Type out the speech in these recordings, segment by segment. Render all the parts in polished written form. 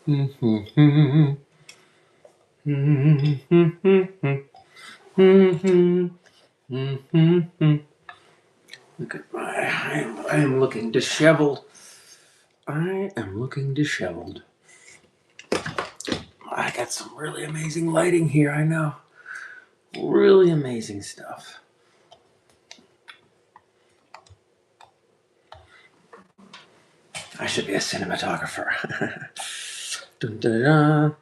Look at I am looking disheveled. I am looking disheveled. I got some really amazing lighting here, I know. Really amazing stuff. I should be a cinematographer. Dun, dun, dun.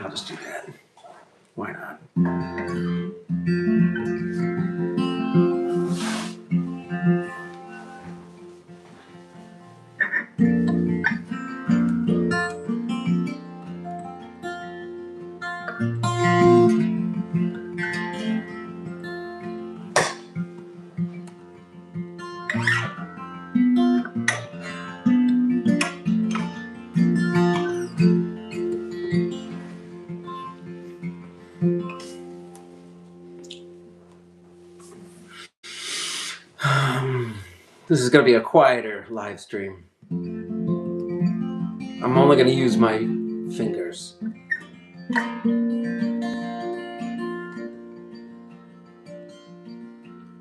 I'll just do that. Why not? This is going to be a quieter live stream. I'm only going to use my fingers.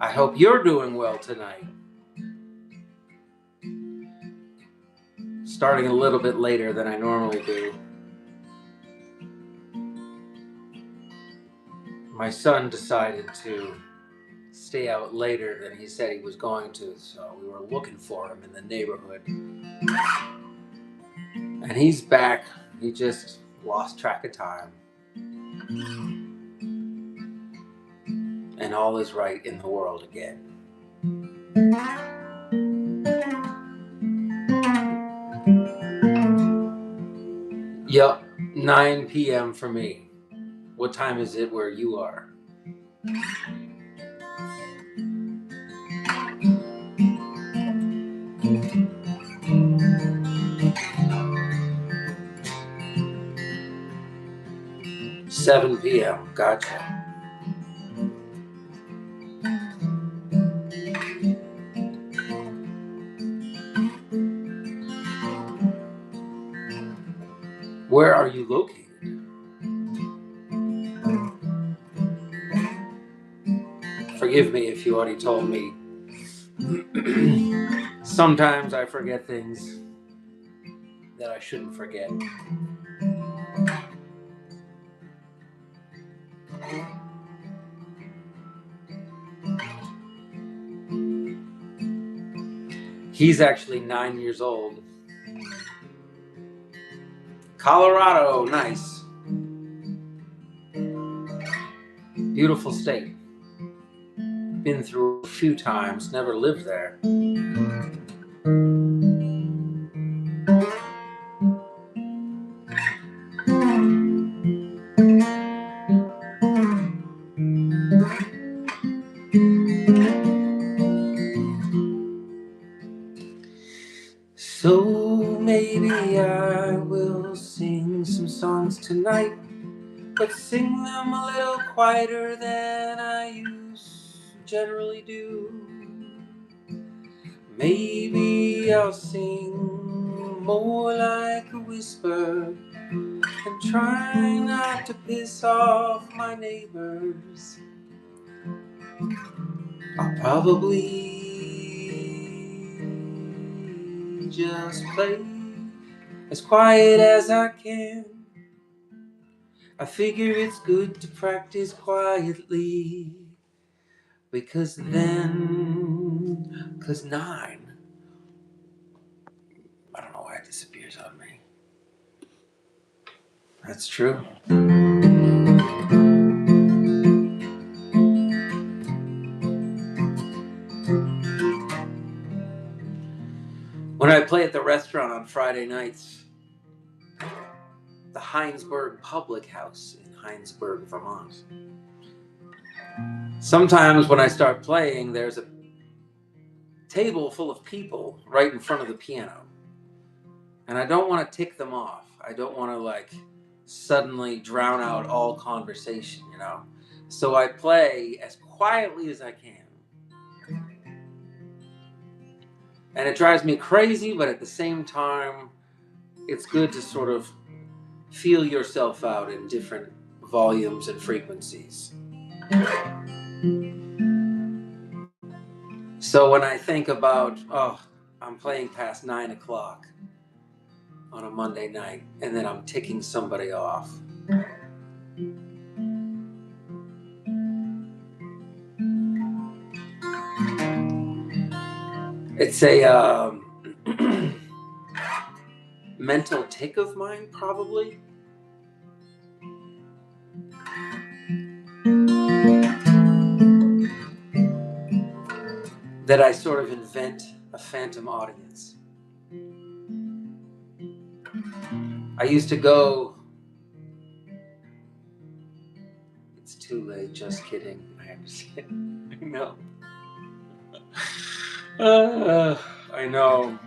I hope you're doing well tonight. Starting a little bit later than I normally do. My son decided to stay out later than he said he was going to, so we were looking for him in the neighborhood. And he's back. He just lost track of time. And all is right in the world again. Yup, 9 p.m. for me. What time is it where you are? $7 p.m. Gotcha. Where are you located? Forgive me if you already told me. Sometimes I forget things that I shouldn't forget. He's actually 9 years old. Colorado, nice. Beautiful state. Been through a few times, never lived there. 'So maybe I will sing some songs tonight, but sing them a little quieter than I generally do. Maybe I'll sing more like a whisper and try not to piss off my neighbors. I'll probably just play as quiet as I can. I figure it's good to practice quietly, because 9, I don't know why it disappears on me. That's true. When I play at the restaurant on Friday nights, the Heinsberg Public House in Heinsberg, Vermont, sometimes when I start playing, there's a table full of people right in front of the piano. And I don't want to tick them off. I don't want to suddenly drown out all conversation, you know. So I play as quietly as I can. And it drives me crazy, but at the same time, it's good to sort of feel yourself out in different volumes and frequencies. So when I think about, oh, I'm playing past 9 o'clock on a Monday night, and then I'm ticking somebody off. It's a mental tick of mine, probably. That I sort of invent a phantom audience. I used to go, it's too late, just kidding. I understand. I know. I know.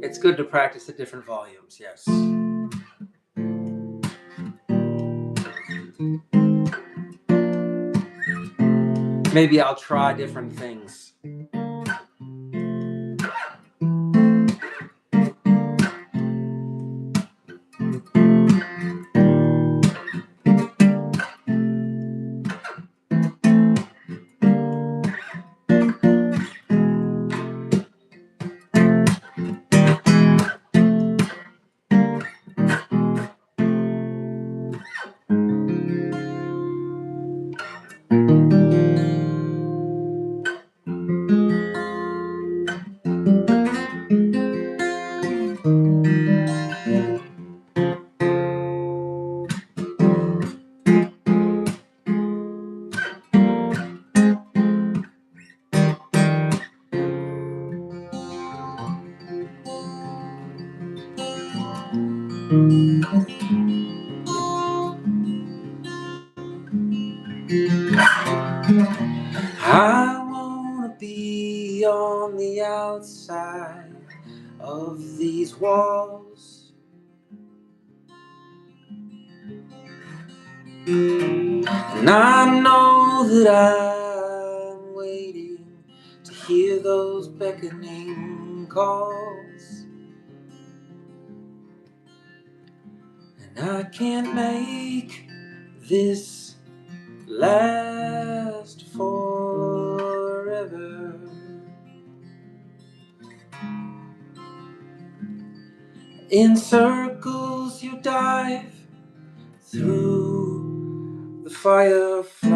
It's good to practice at different volumes, yes. Maybe I'll try different things. I wanna be on the outside of these walls, and I know that I'm waiting to hear those beckoning calls, and I can't make this last forever. In circles you dive through the fireflies.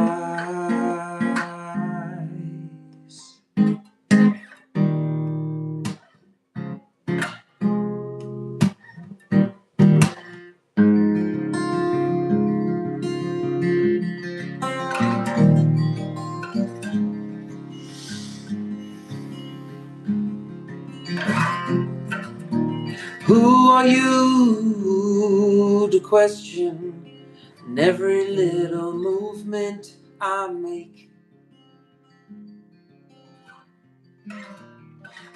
Who are you to question every little movement I make?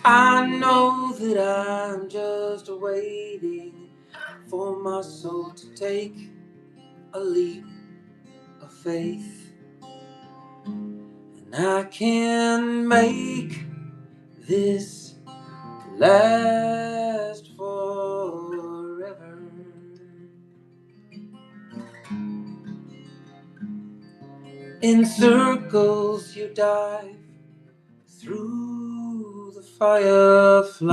I know that I'm just waiting for my soul to take a leap of faith, and I can make this last forever. In circles you dive through the fireflies.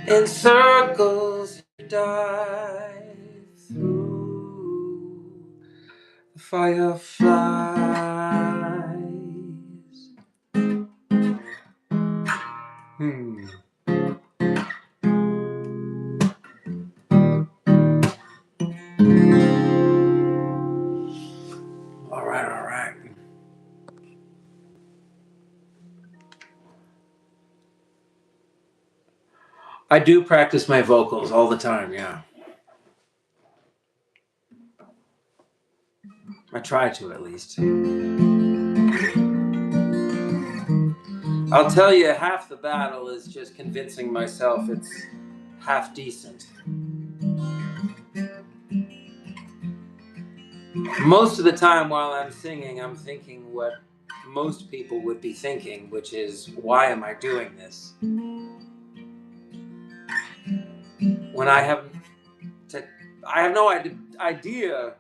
In circles you dive through the fireflies. All right. I do practice my vocals all the time, yeah. I try to, at least. I'll tell you, half the battle is just convincing myself it's half decent. Most of the time while I'm singing, I'm thinking what most people would be thinking, which is, why am I doing this? When I have no idea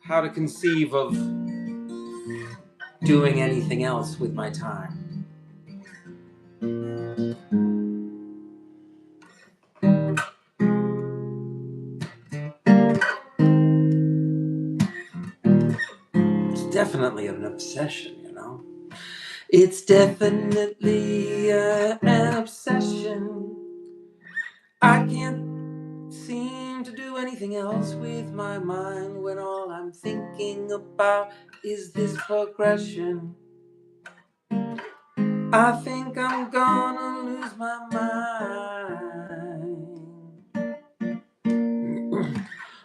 how to conceive of doing anything else with my time. It's definitely an obsession, you know? It's definitely an obsession. I can't seem to do anything else with my mind when all I'm thinking about is this progression. I think I'm gonna lose my mind.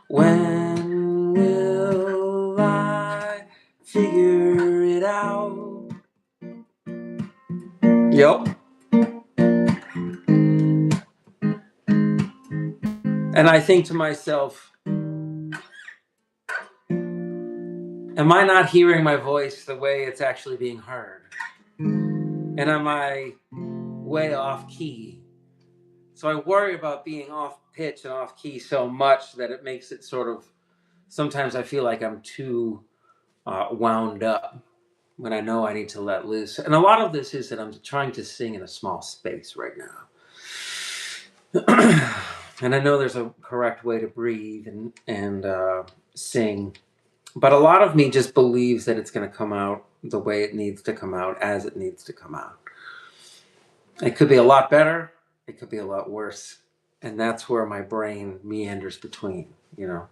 When will I figure it out? Yep. And I think to myself, am I not hearing my voice the way it's actually being heard? And am I way off key? So I worry about being off pitch and off key so much that it makes it sort of, sometimes I feel like I'm too wound up when I know I need to let loose. And a lot of this is that I'm trying to sing in a small space right now. And I know there's a correct way to breathe and sing. But a lot of me just believes that it's going to come out the way it needs to come out, as it needs to come out. It could be a lot better. It could be a lot worse. And that's where my brain meanders between, you know.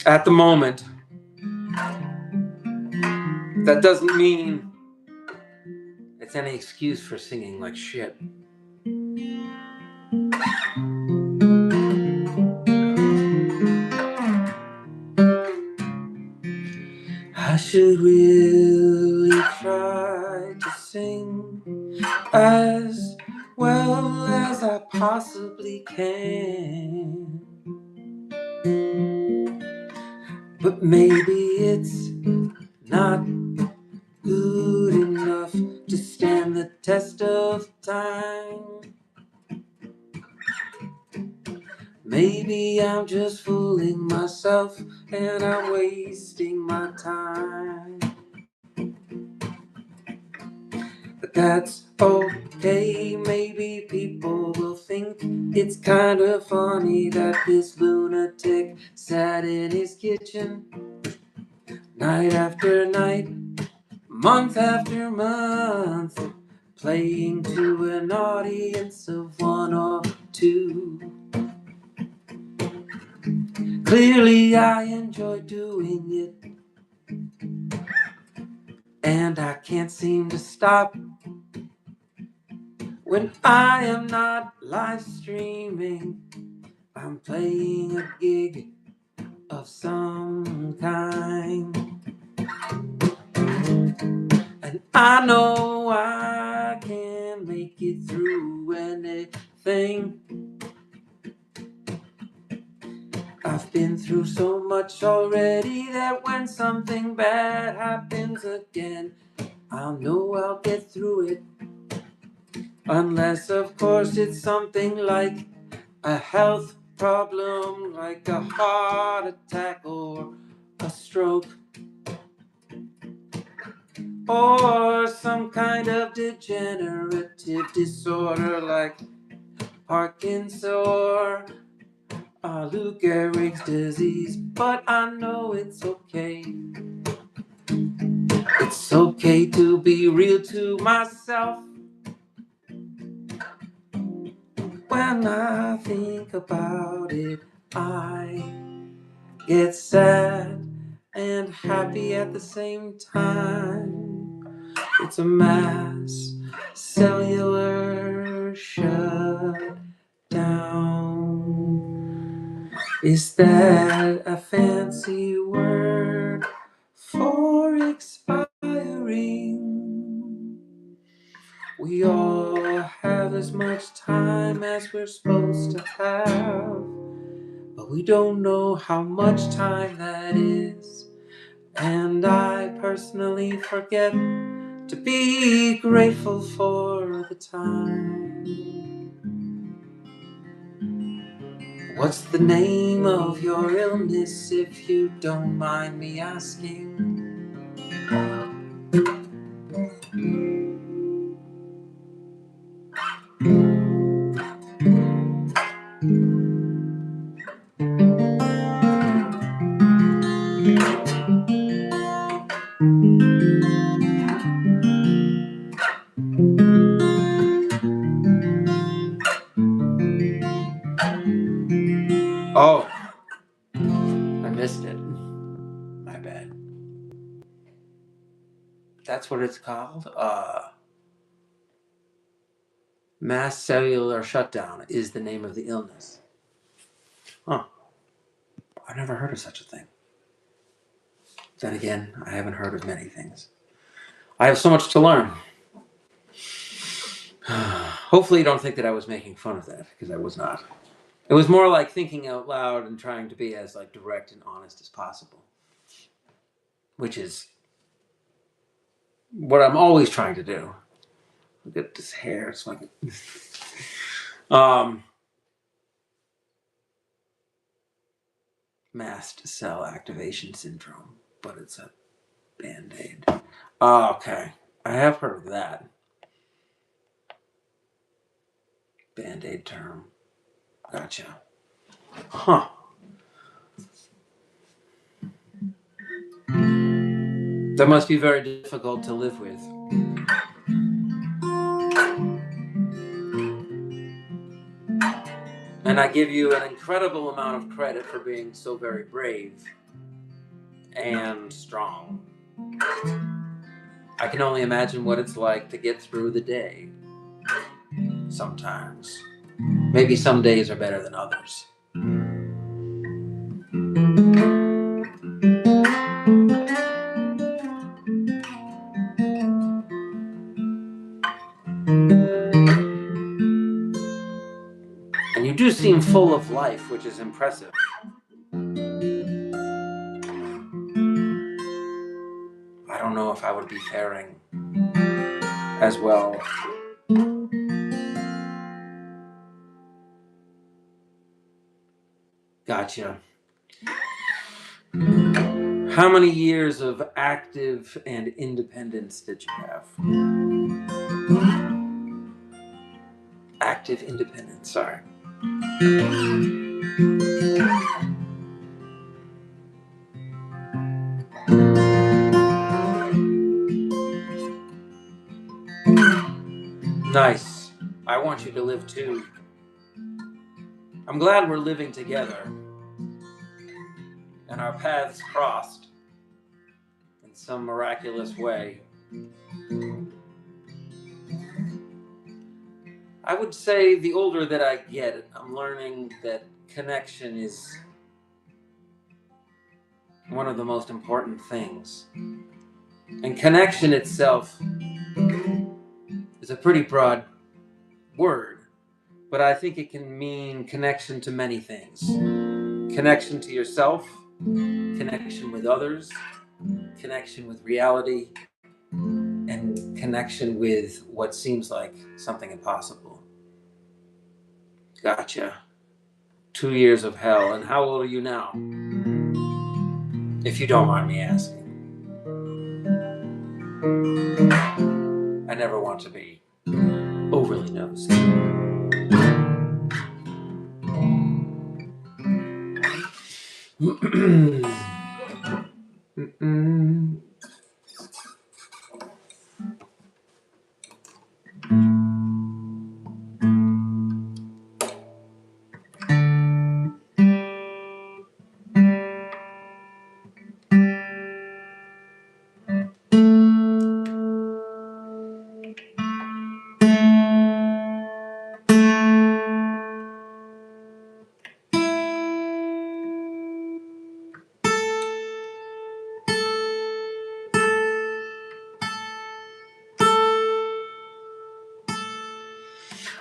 At the moment, that doesn't mean it's any excuse for singing like shit. I should really try to sing as well as I possibly can. But maybe it's not good enough to stand the test of time. Maybe I'm just fooling myself and I'm wasting my time. But that's okay, maybe people will think it's kind of funny that this lunatic sat in his kitchen night after night, month after month, playing to an audience of one or two. Clearly I enjoy doing it, and I can't seem to stop. When I am not live streaming, I'm playing a gig of some kind. And I know I can make it through anything. I've been through so much already that when something bad happens again, I'll know I'll get through it. Unless, of course, it's something like a health problem, like a heart attack or a stroke, or some kind of degenerative disorder like Parkinson's or Lou Gehrig's disease. But I know it's okay. It's okay to be real to myself. When I think about it, I get sad and happy at the same time. It's a mass cellular shutdown. Is that a fancy word for expiring? We all have as much time as we're supposed to have, but we don't know how much time that is. And I personally forget to be grateful for the time. What's the name of your illness, if you don't mind me asking? Oh, I missed it. My bad. That's what it's called? Mass cellular shutdown is the name of the illness. Huh. I've never heard of such a thing. Then again, I haven't heard of many things. I have so much to learn. Hopefully you don't think that I was making fun of that, because I was not. It was more like thinking out loud and trying to be as like direct and honest as possible, which is what I'm always trying to do. Look at this hair. It's like mast cell activation syndrome, but it's a Band-Aid. Oh, okay. I have heard of that. Band-Aid term. Gotcha. Huh. That must be very difficult to live with. And I give you an incredible amount of credit for being so very brave and strong. I can only imagine what it's like to get through the day. Sometimes. Maybe some days are better than others. And you do seem full of life, which is impressive. I don't know if I would be faring as well. Gotcha. How many years of active and independence did you have? Active independence, sorry. Nice. I want you to live too. I'm glad we're living together and our paths crossed in some miraculous way. I would say the older that I get, I'm learning that connection is one of the most important things. And connection itself is a pretty broad word, but I think it can mean connection to many things. Connection to yourself, connection with others, connection with reality, and connection with what seems like something impossible. Gotcha. 2 years of hell. And how old are you now? If you don't mind me asking. I never want to be overly nosy.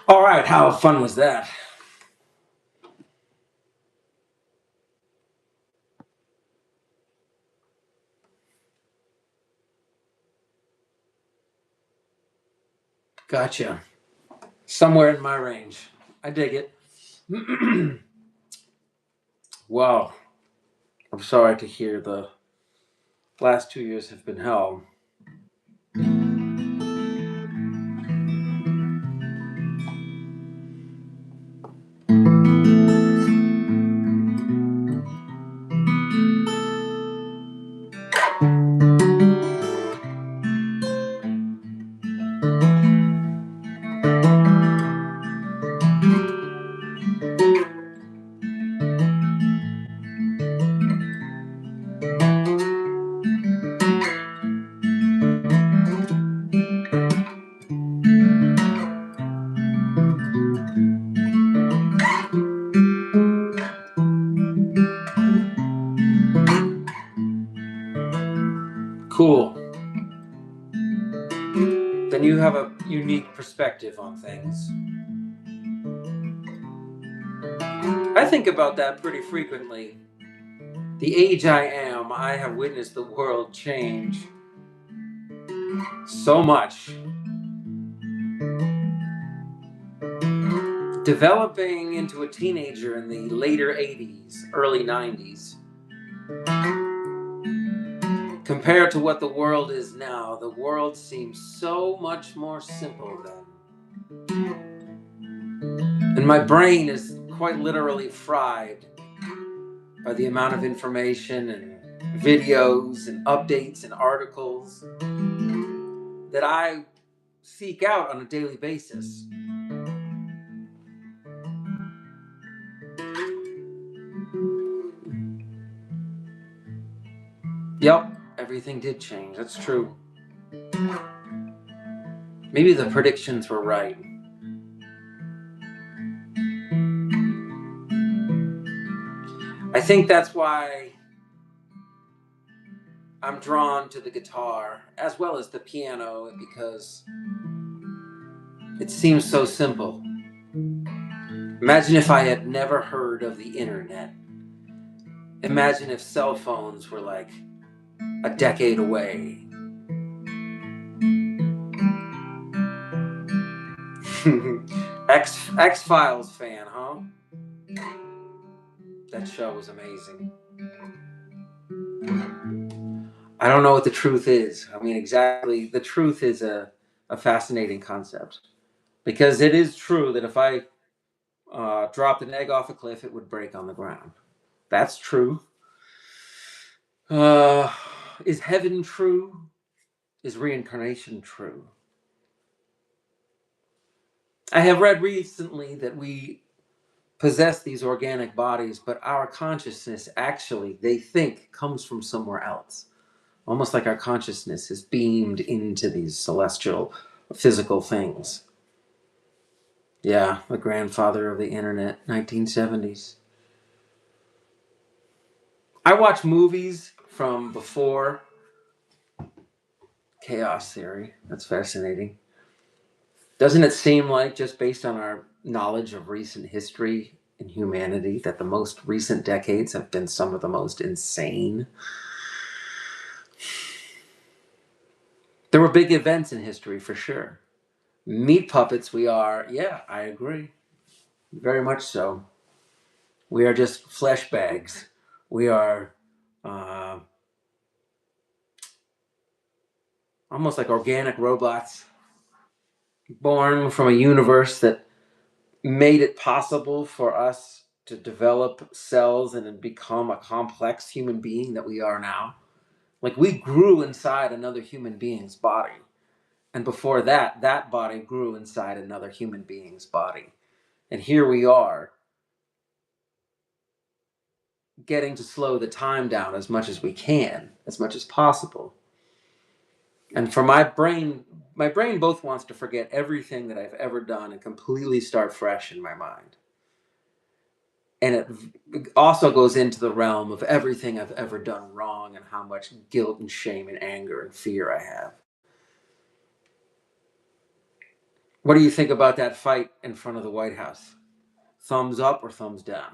All right, how fun was that? Gotcha. Somewhere in my range. I dig it. Wow. I'm sorry to hear the last 2 years have been hell. Cool. Then you have a unique perspective on things. I think about that pretty frequently. The age I am, I have witnessed the world change so much. Developing into a teenager in the later 80s, early 90s, compared to what the world is now, the world seems so much more simple then. And my brain is quite literally fried by the amount of information and videos and updates and articles that I seek out on a daily basis. Yep, everything did change. That's true. Maybe the predictions were right. I think that's why I'm drawn to the guitar as well as the piano, because it seems so simple. Imagine if I had never heard of the internet. Imagine if cell phones were like a decade away. X-Files fan, huh? That show was amazing. I don't know what the truth is. I mean, exactly, the truth is a fascinating concept. Because it is true that if I dropped an egg off a cliff, it would break on the ground. That's true. Uh, is heaven true? Is reincarnation true? I have read recently that we possess these organic bodies, but our consciousness actually, they think, comes from somewhere else. Almost like our consciousness is beamed into these celestial physical things. Yeah, the grandfather of the internet, 1970s. I watch movies from before chaos theory. That's fascinating. Doesn't it seem like, just based on our knowledge of recent history in humanity, that the most recent decades have been some of the most insane? There were big events in history for sure. Meat puppets we are, yeah, I agree. Very much so. We are just flesh bags. We are uh, almost like organic robots, born from a universe that made it possible for us to develop cells and become a complex human being that we are now. Like, we grew inside another human being's body. And before that, that body grew inside another human being's body. And here we are, getting to slow the time down as much as we can, as much as possible. And for my brain both wants to forget everything that I've ever done and completely start fresh in my mind. And it also goes into the realm of everything I've ever done wrong and how much guilt and shame and anger and fear I have. What do you think about that fight in front of the White House? Thumbs up or thumbs down?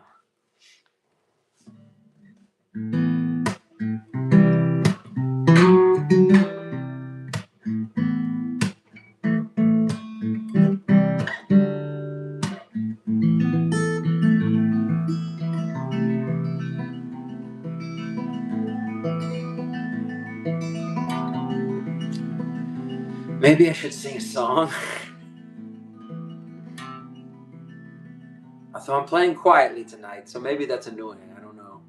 Maybe I should sing a song. So I'm playing quietly tonight, so maybe that's annoying. I don't know.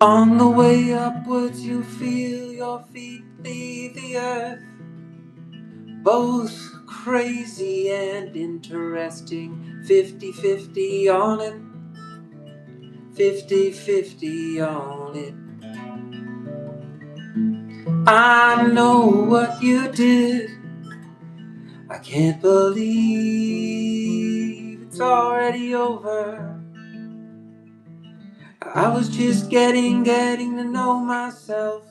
On the way upwards you feel your feet leave the earth. Both crazy and interesting. 50-50 on it. 50-50 on it. I know what you did. I can't believe it's already over. I was just getting to know myself.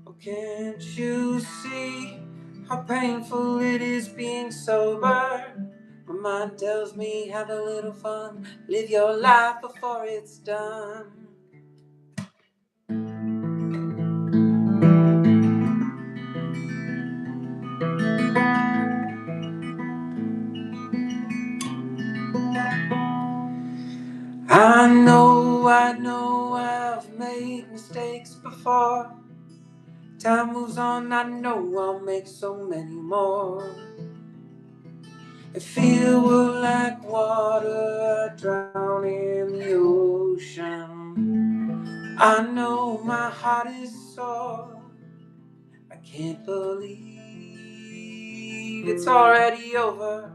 Oh, can't you see how painful it is being sober? My mind tells me have a little fun, live your life before it's done. I know I've made mistakes before. Time moves on, I know I'll make so many more. I feel like water, I drown in the ocean. I know my heart is sore. I can't believe it's already over.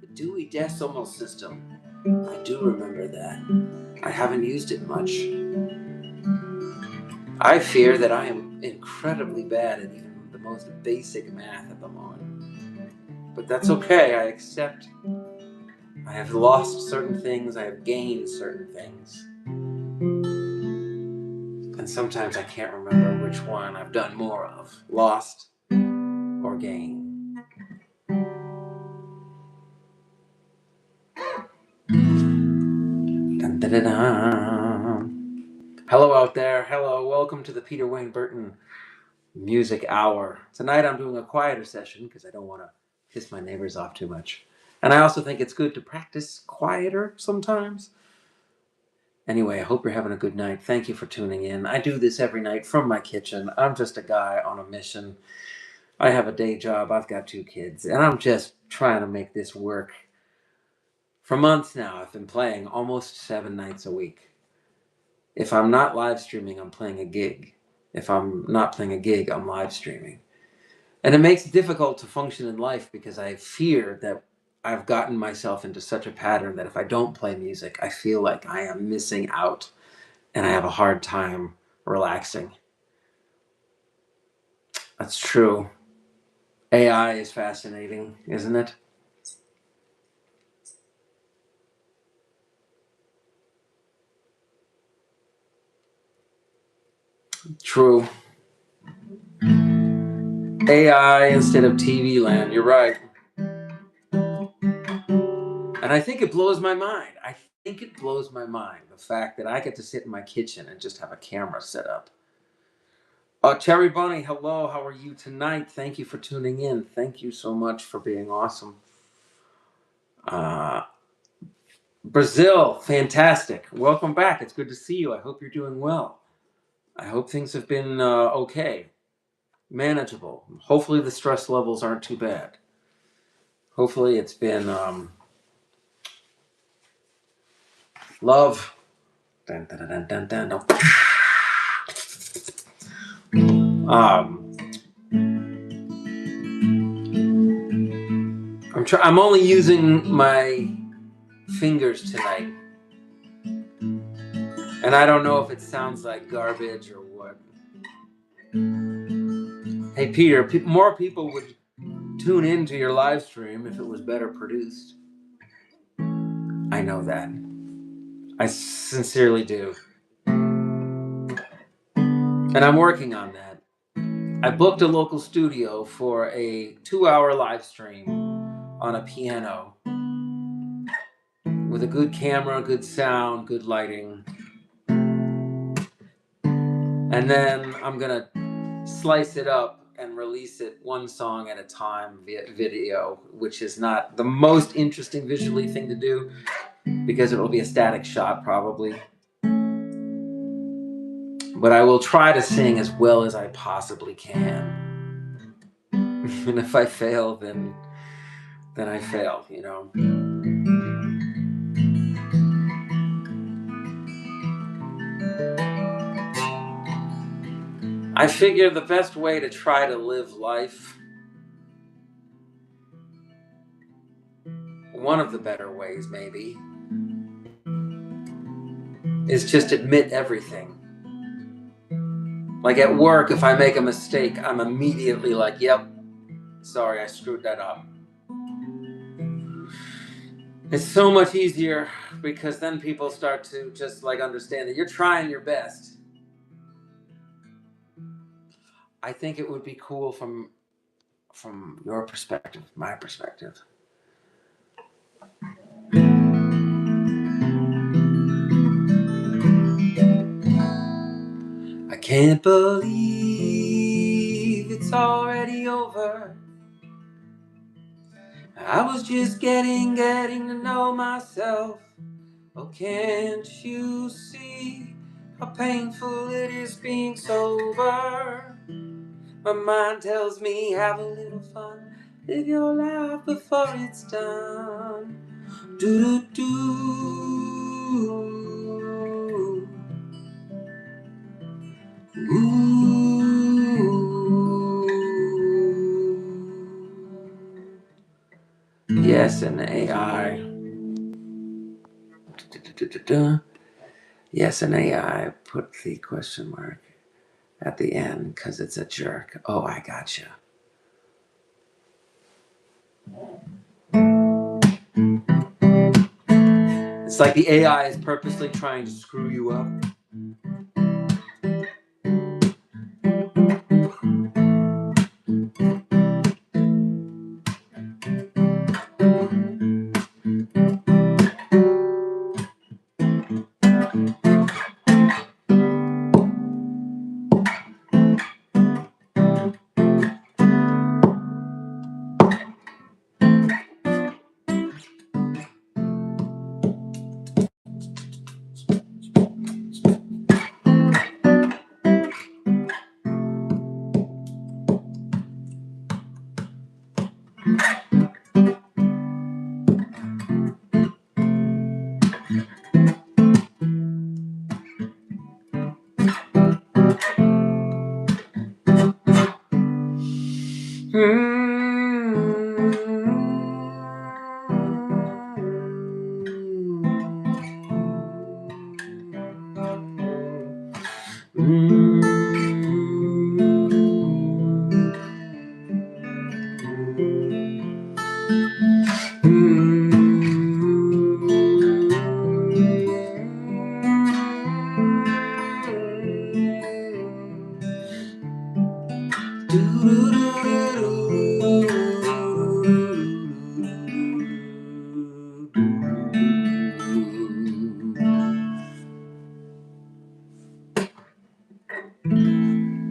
The Dewey Decimal System, I do remember that. I haven't used it much. I fear that I am incredibly bad at even the most basic math at the moment. But that's okay, I accept. I have lost certain things, I have gained certain things. And sometimes I can't remember which one I've done more of, lost or gained. Dun, dun, dun, dun. Hello out there, hello, welcome to the Peter Wayne Burton Music Hour. Tonight I'm doing a quieter session because I don't want to piss my neighbors off too much. And I also think it's good to practice quieter sometimes. Anyway, I hope you're having a good night. Thank you for tuning in. I do this every night from my kitchen. I'm just a guy on a mission. I have a day job. I've got 2 kids. And I'm just trying to make this work. For months now, I've been playing almost 7 nights a week. If I'm not live streaming, I'm playing a gig. If I'm not playing a gig, I'm live streaming. And it makes it difficult to function in life because I fear that I've gotten myself into such a pattern that if I don't play music, I feel like I am missing out and I have a hard time relaxing. That's true. AI is fascinating, isn't it? True. AI instead of TV land, you're right. And I think it blows my mind. I think it blows my mind, the fact that I get to sit in my kitchen and just have a camera set up. Cherry Bunny, hello, how are you tonight? Thank you for tuning in. Thank you so much for being awesome. Uh, Brazil, fantastic. Welcome back. It's good to see you. I hope you're doing well. I hope things have been okay, manageable. Hopefully the stress levels aren't too bad. Hopefully it's been love. Dun, dun, dun, dun, dun, dun. Um, I'm only using my fingers tonight, and I don't know if it sounds like garbage or what. Hey Peter, more people would tune into your live stream if it was better produced. I know that. I sincerely do. And I'm working on that. I booked a local studio for a 2-hour live stream on a piano with a good camera, good sound, good lighting. And then I'm going to slice it up and release it one song at a time via video, which is not the most interesting visually thing to do because it will be a static shot probably. But I will try to sing as well as I possibly can. And if I fail, then I fail, you know. I figure the best way to try to live life, one of the better ways maybe, is just admit everything. Like at work, if I make a mistake, I'm immediately like, yep, sorry, I screwed that up. It's so much easier because then people start to just like understand that you're trying your best. I think it would be cool from your perspective, my perspective. I can't believe it's already over. I was just getting to know myself. Oh, can't you see how painful it is being sober? My mind tells me have a little fun, live your life before it's done. Do do do. Ooh. Yes, an AI. Yes, an AI. Put the question mark at the end because it's a jerk. Oh, I gotcha. It's like the AI is purposely trying to screw you up.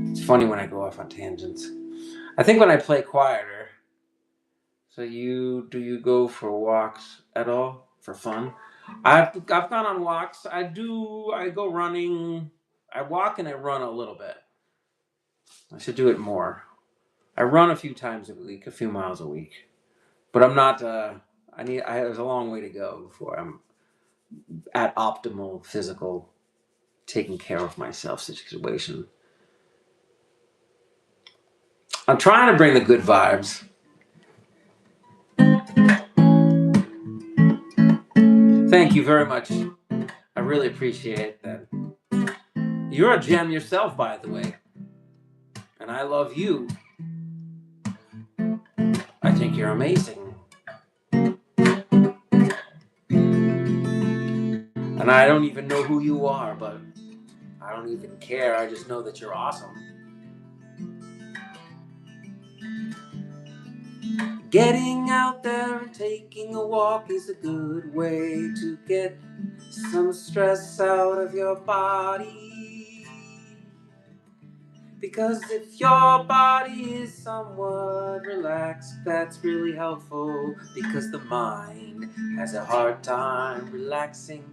It's funny when I go off on tangents. I think when I play quieter. So do you go for walks at all for fun? I've gone on walks. I go running. I walk and I run a little bit. I should do it more. I run a few times a week, a few miles a week. But I'm not there's a long way to go before I'm at optimal physical taking care of myself situation. I'm trying to bring the good vibes. Thank you very much. I really appreciate that. You're a gem yourself, by the way. And I love you. I think you're amazing. And I don't even know who you are, but I don't even care. I just know that you're awesome. Getting out there and taking a walk is a good way to get some stress out of your body. Because if your body is somewhat relaxed, that's really helpful. Because the mind has a hard time relaxing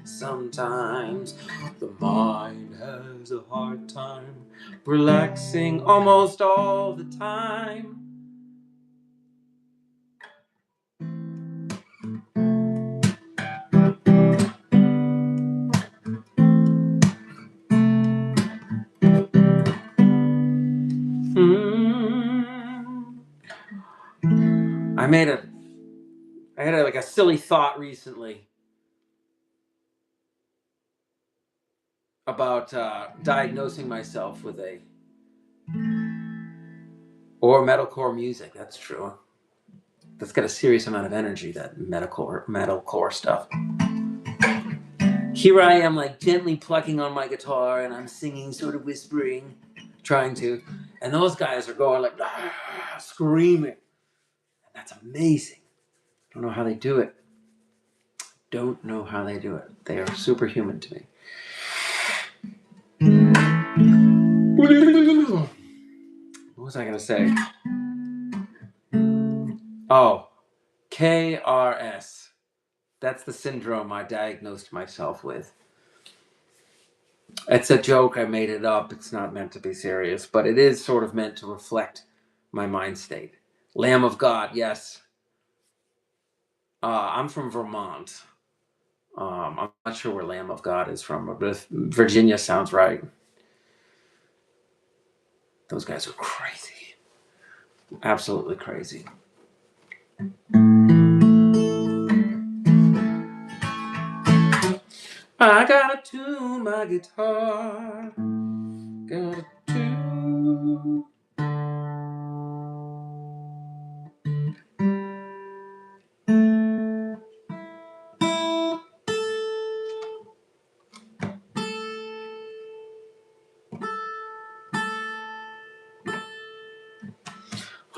sometimes. The mind has a hard time relaxing almost all the time. I had like a silly thought recently about diagnosing myself with or metalcore music. That's true. That's got a serious amount of energy, that metalcore stuff. Here I am, like gently plucking on my guitar, and I'm singing, sort of whispering, trying to, and those guys are going like screaming, and that's amazing. Don't know how they do it. Don't know how they do it. They are superhuman to me. What was I gonna say? Oh, KRS. That's the syndrome I diagnosed myself with. It's a joke. I made it up. It's not meant to be serious, but it is sort of meant to reflect my mind state. Lamb of God, yes. I'm from Vermont. I'm not sure where Lamb of God is from, but Virginia sounds right. Those guys are crazy. Absolutely crazy. I gotta tune my guitar. Gotta tune.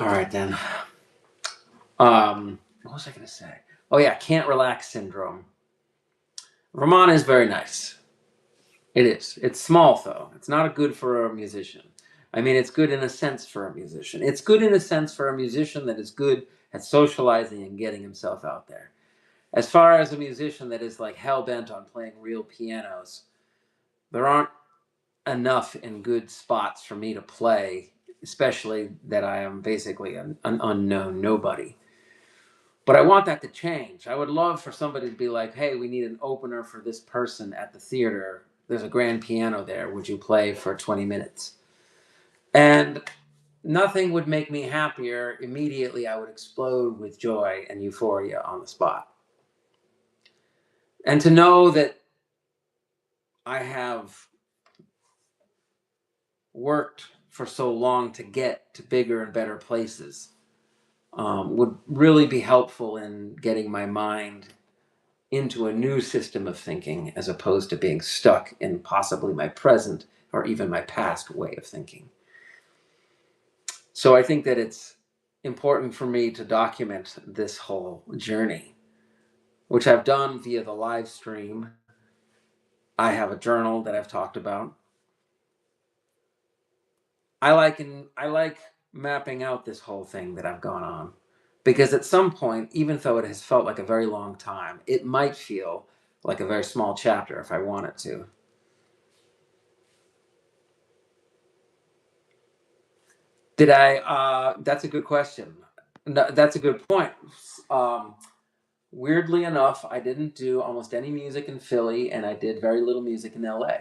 All right then. What was I gonna say? Oh yeah, can't relax syndrome. Vermont is very nice. It is. It's small though. It's not good for a musician. I mean, it's good in a sense for a musician. It's good in a sense for a musician that is good at socializing and getting himself out there. As far as a musician that is like hell bent on playing real pianos, there aren't enough in good spots for me to play, especially that I am basically an unknown nobody. But I want that to change. I would love for somebody to be like, hey, we need an opener for this person at the theater. There's a grand piano there. Would you play for 20 minutes? And nothing would make me happier. Immediately, I would explode with joy and euphoria on the spot. And to know that I have worked for so long to get to bigger and better places would really be helpful in getting my mind into a new system of thinking as opposed to being stuck in possibly my present or even my past way of thinking. So I think that it's important for me to document this whole journey, which I've done via the live stream. I have a journal that I've talked about. I like mapping out this whole thing that I've gone on, because at some point, even though it has felt like a very long time, it might feel like a very small chapter if I want it to. Did I? That's a good question. No, that's a good point. Um, Weirdly enough, I didn't do almost any music in Philly, and I did very little music in LA.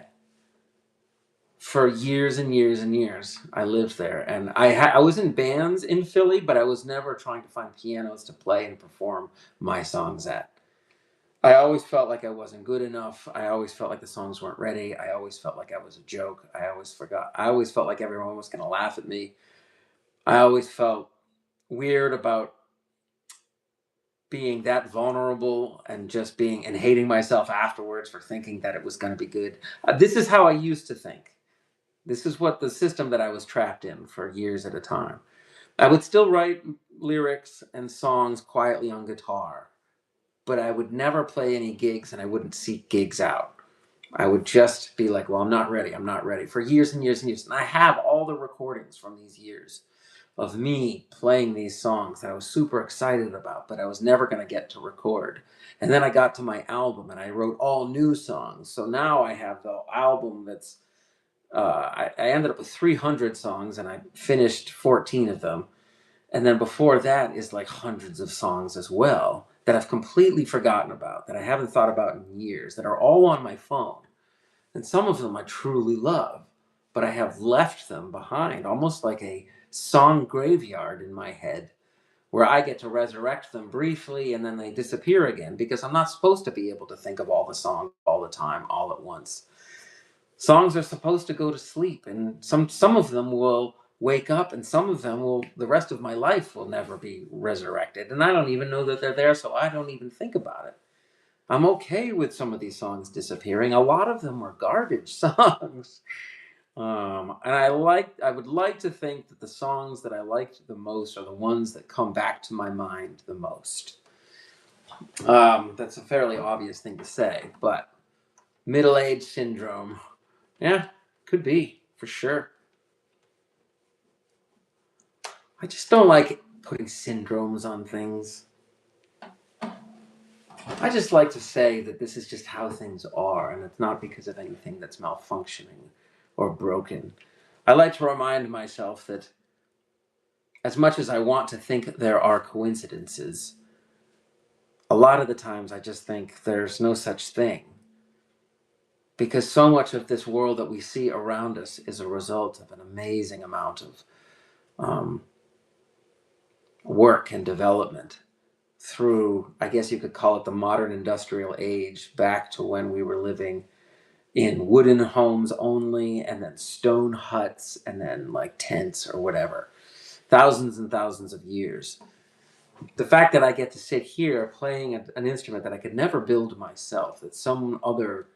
For years and years and years, I lived there, and I was in bands in Philly, but I was never trying to find pianos to play and perform my songs at. I always felt like I wasn't good enough. I always felt like the songs weren't ready. I always felt like I was a joke. I always forgot. I always felt like everyone was going to laugh at me. I always felt weird about being that vulnerable and just being and hating myself afterwards for thinking that it was going to be good. This is how I used to think. This is what the system that I was trapped in for years at a time. I would still write lyrics and songs quietly on guitar, but I would never play any gigs and I wouldn't seek gigs out. I would just be like, well, I'm not ready. I'm not ready for years and years and years. And I have all the recordings from these years of me playing these songs that I was super excited about, but I was never going to get to record. And then I got to my album and I wrote all new songs. So now I have the album that's, I ended up with 300 songs and I finished 14 of them. And then before that is like hundreds of songs as well that I've completely forgotten about, that I haven't thought about in years, that are all on my phone. And some of them I truly love, but I have left them behind, almost like a song graveyard in my head, where I get to resurrect them briefly and then they disappear again because I'm not supposed to be able to think of all the songs all the time, all at once. Songs are supposed to go to sleep, and some of them will wake up, and some of them will, the rest of my life will never be resurrected. And I don't even know that they're there, so I don't even think about it. I'm okay with some of these songs disappearing. A lot of them were garbage songs. And I would like to think that the songs that I liked the most are the ones that come back to my mind the most. That's a fairly obvious thing to say, but middle-age syndrome. Yeah, could be, for sure. I just don't like putting syndromes on things. I just like to say that this is just how things are, and it's not because of anything that's malfunctioning or broken. I like to remind myself that as much as I want to think there are coincidences, a lot of the times I just think there's no such thing. Because so much of this world that we see around us is a result of an amazing amount of work and development through, I guess you could call it the modern industrial age, back to when we were living in wooden homes only, and then stone huts, and then like tents or whatever. Thousands and thousands of years. The fact that I get to sit here playing an instrument that I could never build myself, that some other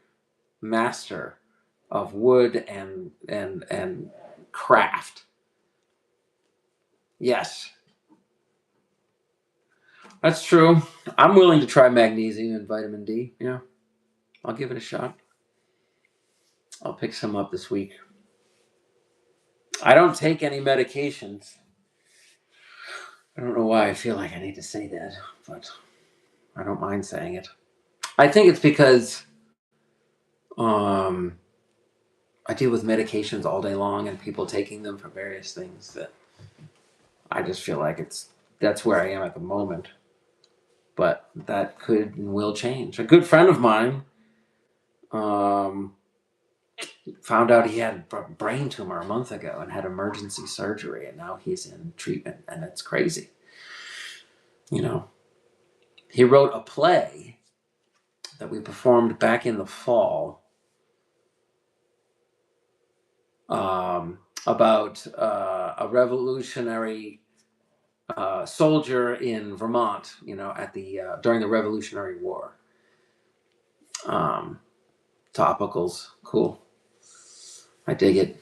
master of wood and craft. Yes, that's true. I'm willing to try magnesium and vitamin D. Yeah, I'll give it a shot. I'll pick some up this week. I don't take any medications. I don't know why I feel like I need to say that, but I don't mind saying it. I think it's because I deal with medications all day long and people taking them for various things that I just feel like that's where I am at the moment. But that could and will change. A good friend of mine found out he had a brain tumor a month ago and had emergency surgery, and now he's in treatment, and it's crazy. You know, he wrote a play that we performed back in the fall about a revolutionary soldier in Vermont, you know, at the during the Revolutionary War. Topicals, cool. I dig it.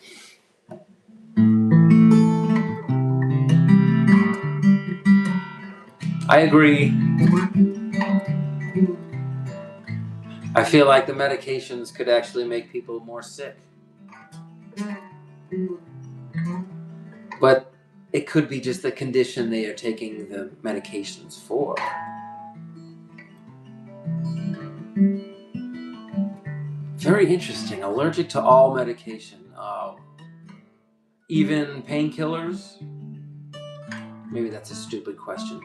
I agree. I feel like the medications could actually make people more sick. But it could be just the condition they are taking the medications for. Very interesting. Allergic to all medication. Even painkillers? Maybe that's a stupid question.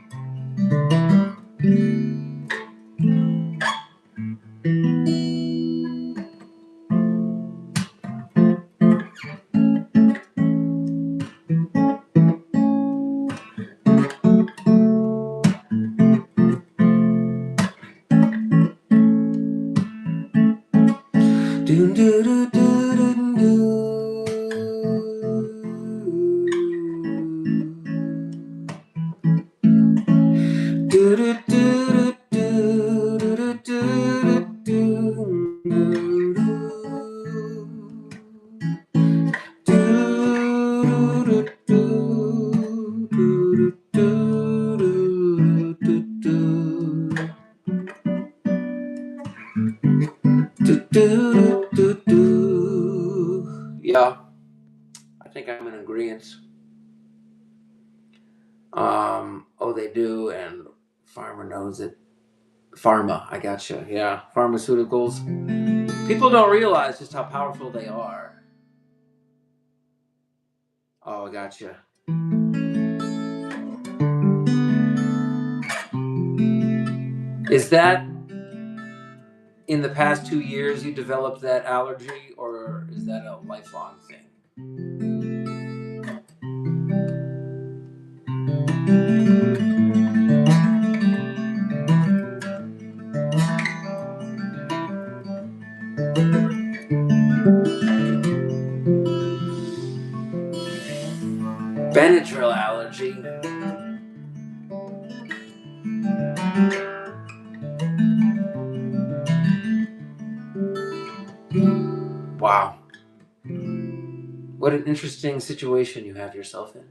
Yeah, I think I'm in agreement. Oh, they do, and Pharma knows it. Pharma, I gotcha. Yeah, pharmaceuticals. People don't realize just how powerful they are. Oh, I gotcha. Is that in the past 2 years you developed that allergy, or is that a lifelong thing? Benadryl allergy. Wow. What an interesting situation you have yourself in.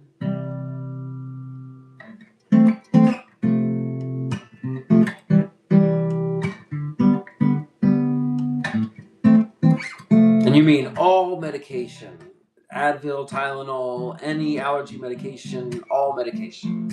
And you mean all medication? Advil, Tylenol, any allergy medication, all medication.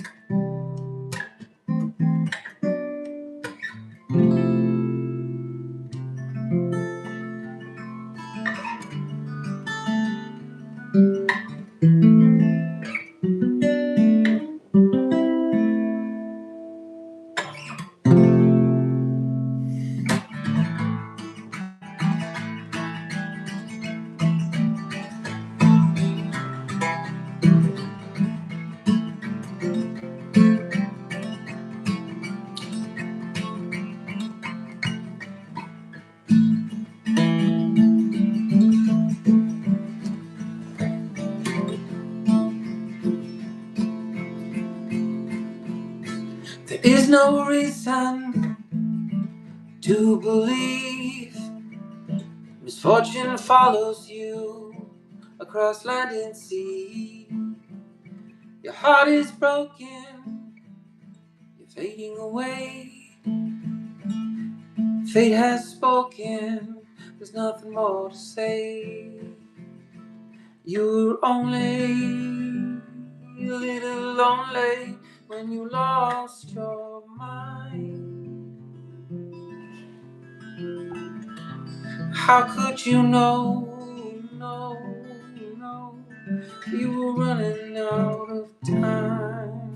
There is no reason to believe misfortune follows you across land and sea. Your heart is broken, you're fading away. Fate has spoken, there's nothing more to say. You're only a little lonely when you lost your mind. How could you know, you were running out of time.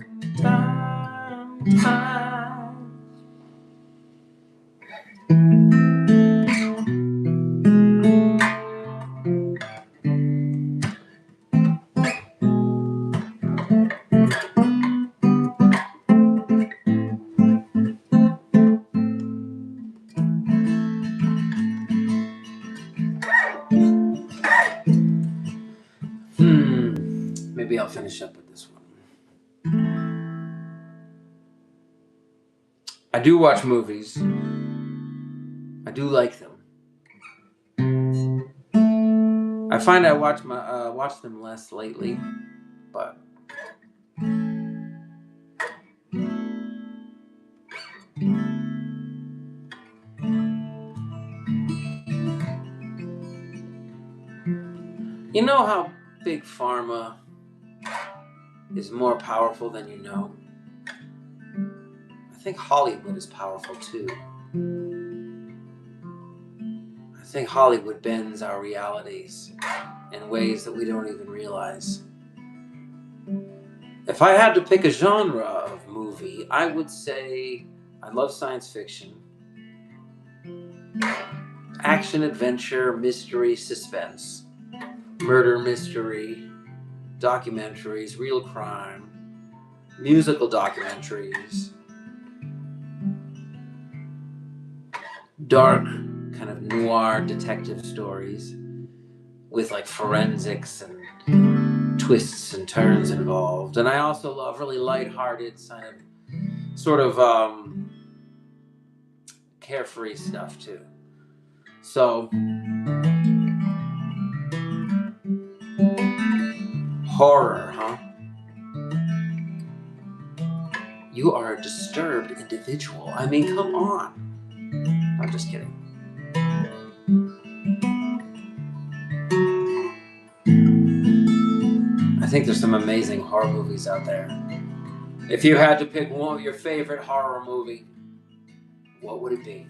Maybe I'll finish up with this one. I do watch movies. I do like them. I find I watch them less lately, but you know how Big Pharma is more powerful than you know? I think Hollywood is powerful too. I think Hollywood bends our realities in ways that we don't even realize. If I had to pick a genre of movie, I would say I love science fiction, action, adventure, mystery, suspense, murder, mystery, documentaries, real crime, musical documentaries, dark kind of noir detective stories with like forensics and twists and turns involved. And I also love really lighthearted, sort of carefree stuff too. So horror, huh? You are a disturbed individual. I mean, come on. I'm just kidding. think there's some amazing horror movies out there. If you had to pick one of your favorite horror movie, what would it be?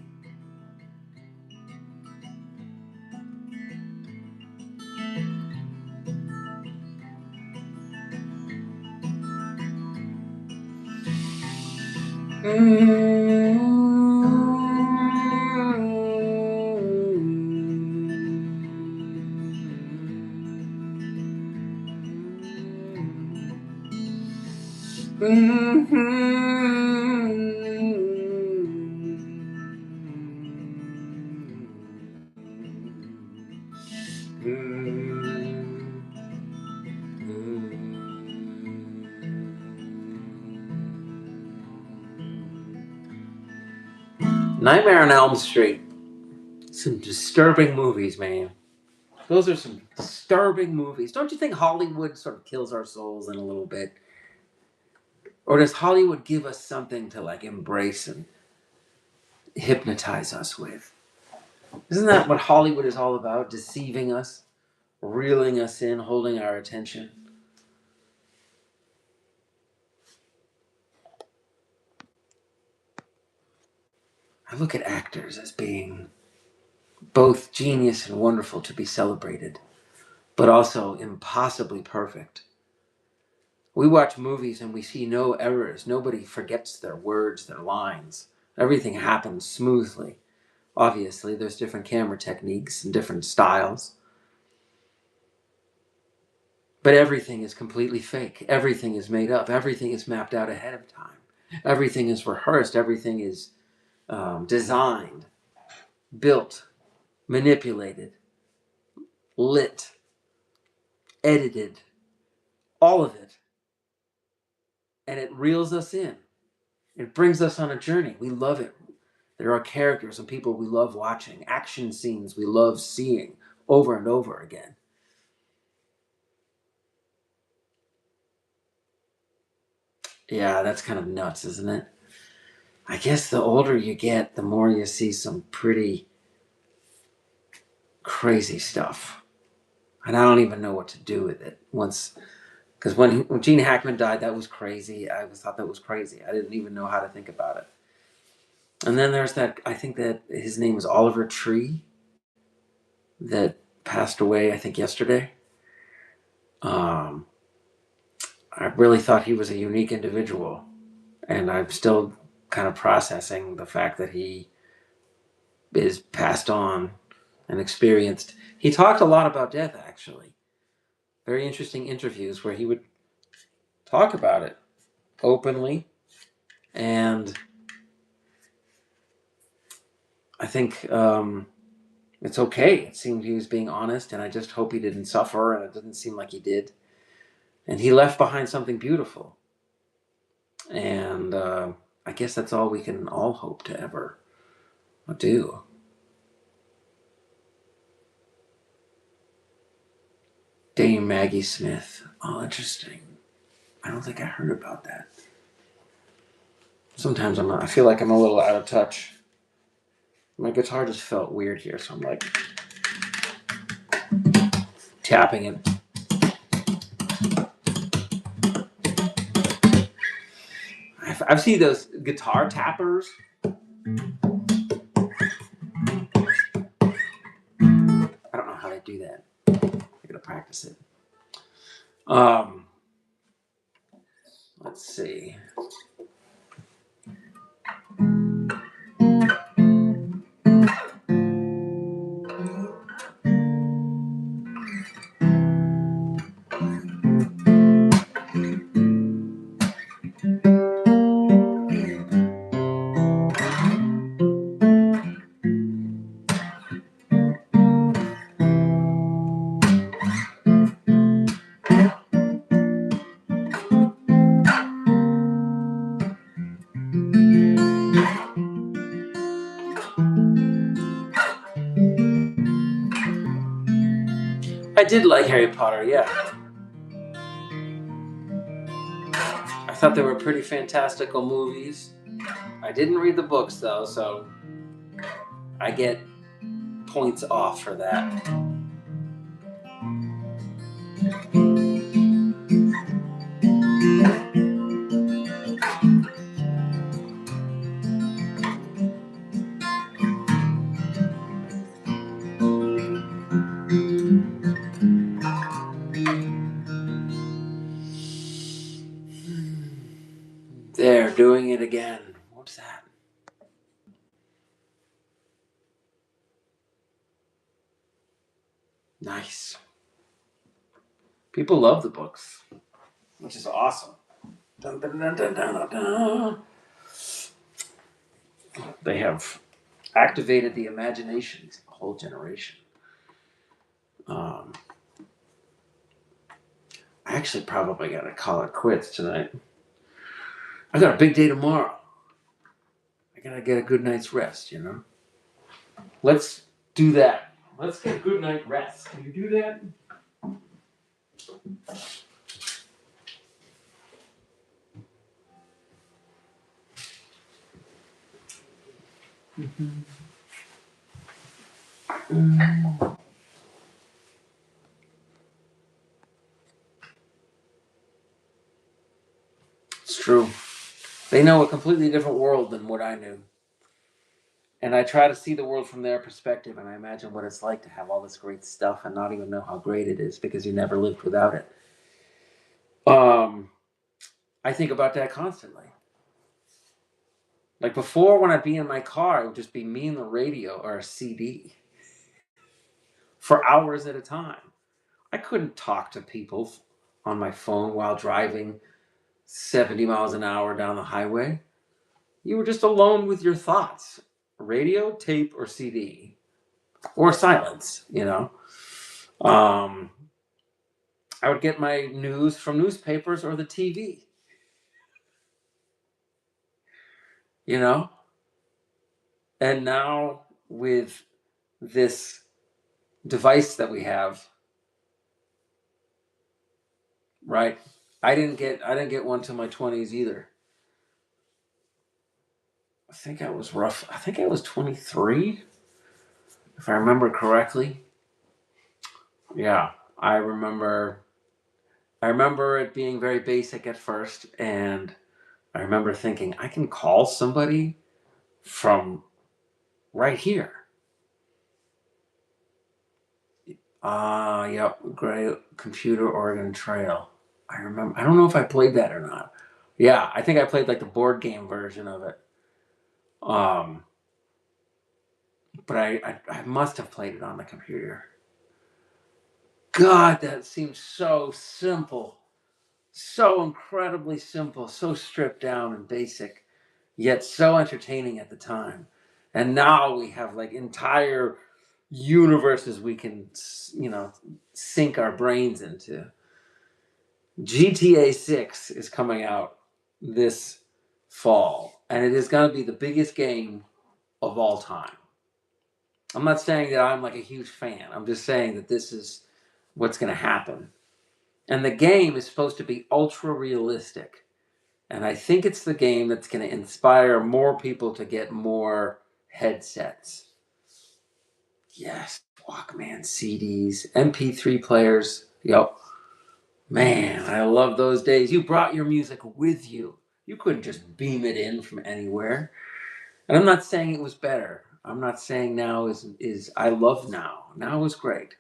Nightmare on Elm Street. Some disturbing movies, man. Those are some disturbing movies. Don't you think Hollywood sort of kills our souls in a little bit? Or does Hollywood give us something to like embrace and hypnotize us with? Isn't that what Hollywood is all about? Deceiving us, reeling us in, holding our attention. I look at actors as being both genius and wonderful to be celebrated, but also impossibly perfect. We watch movies and we see no errors. Nobody forgets their words, their lines. Everything happens smoothly. Obviously, there's different camera techniques and different styles. But everything is completely fake. Everything is made up. Everything is mapped out ahead of time. Everything is rehearsed. Everything is designed, built, manipulated, lit, edited, all of it. And it reels us in. It brings us on a journey. We love it. There are characters and people we love watching, action scenes we love seeing over and over again. Yeah, that's kind of nuts, isn't it? I guess the older you get, the more you see some pretty crazy stuff. And I don't even know what to do with it. Because when Gene Hackman died, that was crazy. I thought that was crazy. I didn't even know how to think about it. And then there's that, I think that his name was Oliver Tree, that passed away, I think, yesterday. I really thought he was a unique individual. And I'm still kind of processing the fact that he is passed on and experienced. He talked a lot about death, actually. Very interesting interviews where he would talk about it openly. And I think it's okay. It seemed he was being honest, and I just hope he didn't suffer, and it didn't seem like he did. And he left behind something beautiful. And I guess that's all we can all hope to ever do. Dame Maggie Smith. Oh, interesting. I don't think I heard about that. Sometimes I feel like I'm a little out of touch. My guitar just felt weird here, so I'm like tapping it. I've seen those guitar tappers. I don't know how they do that. I gotta practice it. Let's see. I did like Harry Potter, yeah. I thought they were pretty fantastical movies. I didn't read the books, though, so I get points off for that. it again. What's that? Nice. People love the books, which is awesome. Dun, dun, dun, dun, dun, dun. They have activated the imaginations of a whole generation. I actually probably got to call it quits tonight. I got a big day tomorrow. I got to get a good night's rest, you know? Let's do that. Let's get a good night rest. Can you do that? It's true. They know a completely different world than what I knew. And I try to see the world from their perspective, and I imagine what it's like to have all this great stuff and not even know how great it is because you never lived without it. I think about that constantly. Like before, when I'd be in my car, it would just be me and the radio or a CD for hours at a time. I couldn't talk to people on my phone while driving 70 miles an hour down the highway. You were just alone with your thoughts. Radio, tape, or CD. Or silence, you know. I would get my news from newspapers or the TV, you know. And now with this device that we have, right? I didn't get one till my 20s either. I think I was 23, if I remember correctly. Yeah, I remember it being very basic at first, and I remember thinking I can call somebody from right here. Yep, Gray Computer Oregon Trail. I remember. I don't know if I played that or not. Yeah, I think I played like the board game version of it. Um, but I must have played it on the computer. God, that seems so simple. So incredibly simple, so stripped down and basic, yet so entertaining at the time. And now we have like entire universes we can, sink our brains into. GTA 6 is coming out this fall, and it is going to be the biggest game of all time. I'm not saying that I'm like a huge fan. I'm just saying that this is what's going to happen. And the game is supposed to be ultra realistic. And I think it's the game that's going to inspire more people to get more headsets. Yes, Walkman, CDs, MP3 players. Yep. Man, I love those days. You brought your music with you. You couldn't just beam it in from anywhere. And I'm not saying it was better. I'm not saying now is I love now. Now is great.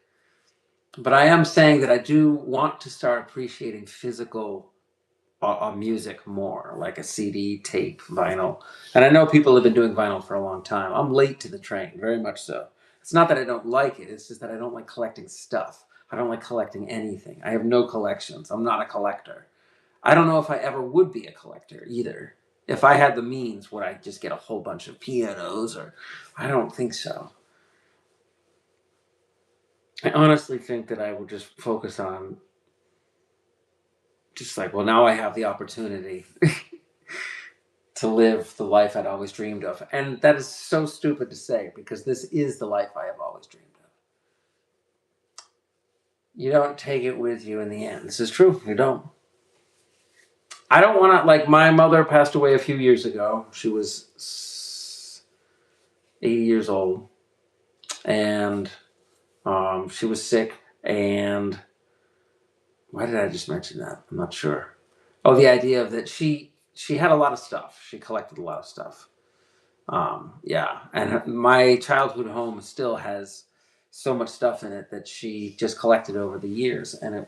But I am saying that I do want to start appreciating physical music more, like a CD, tape, vinyl. And I know people have been doing vinyl for a long time. I'm late to the train, very much so. It's not that I don't like it, it's just that I don't like collecting stuff. I don't like collecting anything. I have no collections. I'm not a collector. I don't know if I ever would be a collector either. If I had the means, would I just get a whole bunch of pianos? Or I don't think so. I honestly think that I would just focus on just like, well, now I have the opportunity to live the life I'd always dreamed of. And that is so stupid to say because this is the life I have always dreamed of. You don't take it with you in the end. This is true. You don't. I don't want to, like, my mother passed away a few years ago. She was 80 years old. And she was sick. And why did I just mention that? I'm not sure. Oh, the idea of that she had a lot of stuff. She collected a lot of stuff. Yeah, and my childhood home still has so much stuff in it that she just collected over the years, and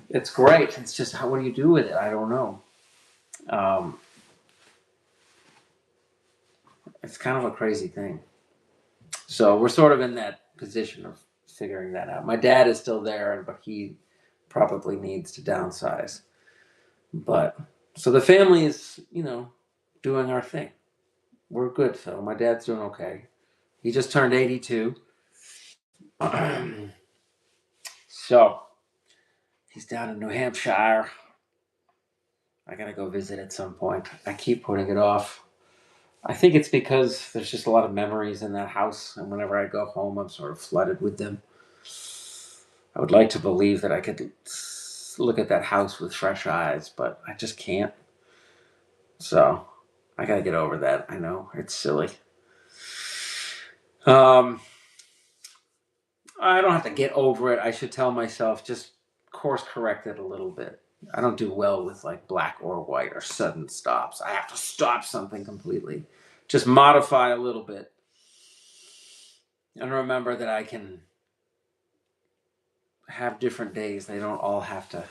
it's great. It's just what do you do with it? I don't know. Um, It's kind of a crazy thing. So we're sort of in that position of figuring that out. My dad is still there, but he probably needs to downsize. But so the family is, doing our thing. We're good, Phil. My dad's doing okay. He just turned 82. So he's down in New Hampshire. I gotta go visit at some point. I keep putting it off. I think it's because there's just a lot of memories in that house, and whenever I go home, I'm sort of flooded with them. I would like to believe that I could look at that house with fresh eyes, but I just can't. So I gotta get over that. I know it's silly. I don't have to get over it. I should tell myself just course correct it a little bit. I don't do well with like black or white or sudden stops. I have to stop something completely. Just modify a little bit. And remember that I can have different days. They don't all have to.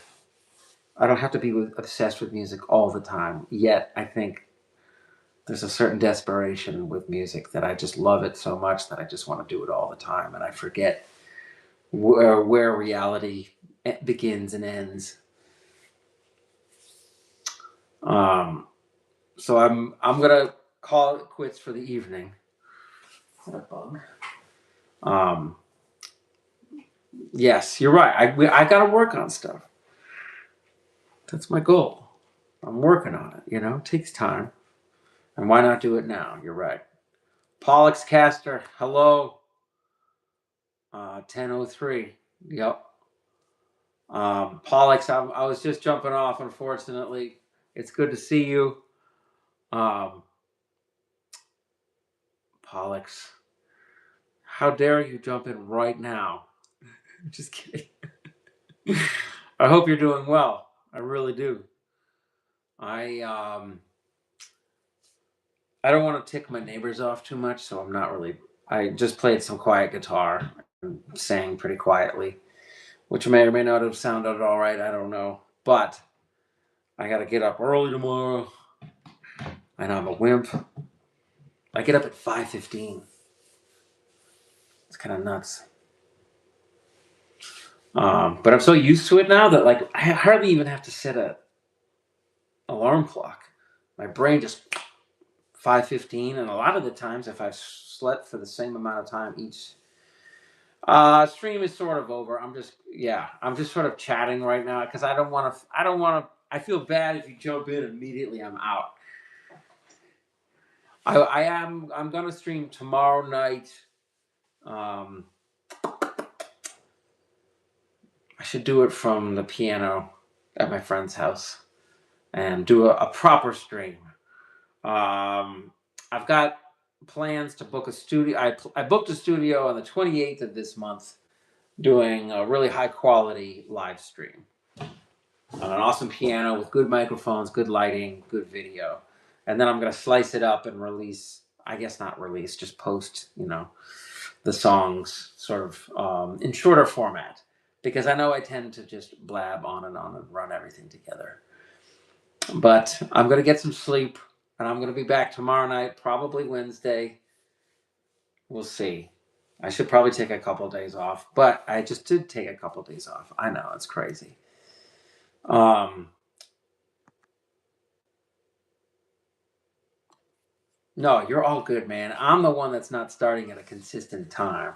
I don't have to be obsessed with music all the time. Yet I think there's a certain desperation with music that I just love it so much that I just want to do it all the time, and I forget where reality begins and ends. So I'm gonna call it quits for the evening. Yes, you're right. I gotta work on stuff. That's my goal. I'm working on it. It takes time, and why not do it now? You're right. Pollux Caster, hello. 10:03. Yep. Pollux, I was just jumping off. Unfortunately, it's good to see you. Pollux, how dare you jump in right now? Just kidding. I hope you're doing well. I really do. I don't want to tick my neighbors off too much, so I'm not really. I just played some quiet guitar and sang pretty quietly, which may or may not have sounded all right. I don't know, but I got to get up early tomorrow, and I'm a wimp. I get up at 5:15. It's kind of nuts. But I'm so used to it now that like I hardly even have to set a alarm clock. My brain just 5:15, and a lot of the times, if I've slept for the same amount of time each stream is sort of over. I'm just sort of chatting right now because I don't want to. I feel bad if you jump in immediately. I'm out. I'm gonna stream tomorrow night. Um, I should do it from the piano at my friend's house and do a proper stream. I've got plans to book a studio. I booked a studio on the 28th of this month, doing a really high quality live stream on an awesome piano with good microphones, good lighting, good video. And then I'm going to slice it up and release, I guess not release, just post, the songs sort of in shorter format. Because I know I tend to just blab on and run everything together. But I'm going to get some sleep, and I'm going to be back tomorrow night, probably Wednesday. We'll see. I should probably take a couple of days off, but I just did take a couple of days off. I know, it's crazy. No, you're all good, man. I'm the one that's not starting at a consistent time.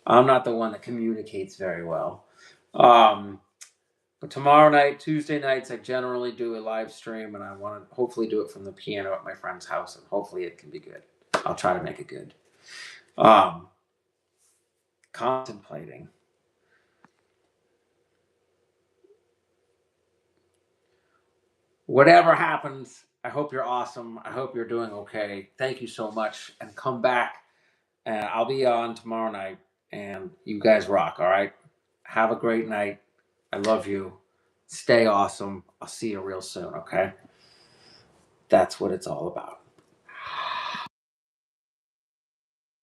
I'm not the one that communicates very well. But tomorrow night, Tuesday nights, I generally do a live stream, and I want to hopefully do it from the piano at my friend's house, and hopefully it can be good. I'll try to make it good. Contemplating. Whatever happens, I hope you're awesome. I hope you're doing okay. Thank you so much, and come back. And I'll be on tomorrow night, and you guys rock, all right? Have a great night. I love you. Stay awesome. I'll see you real soon, okay? That's what it's all about.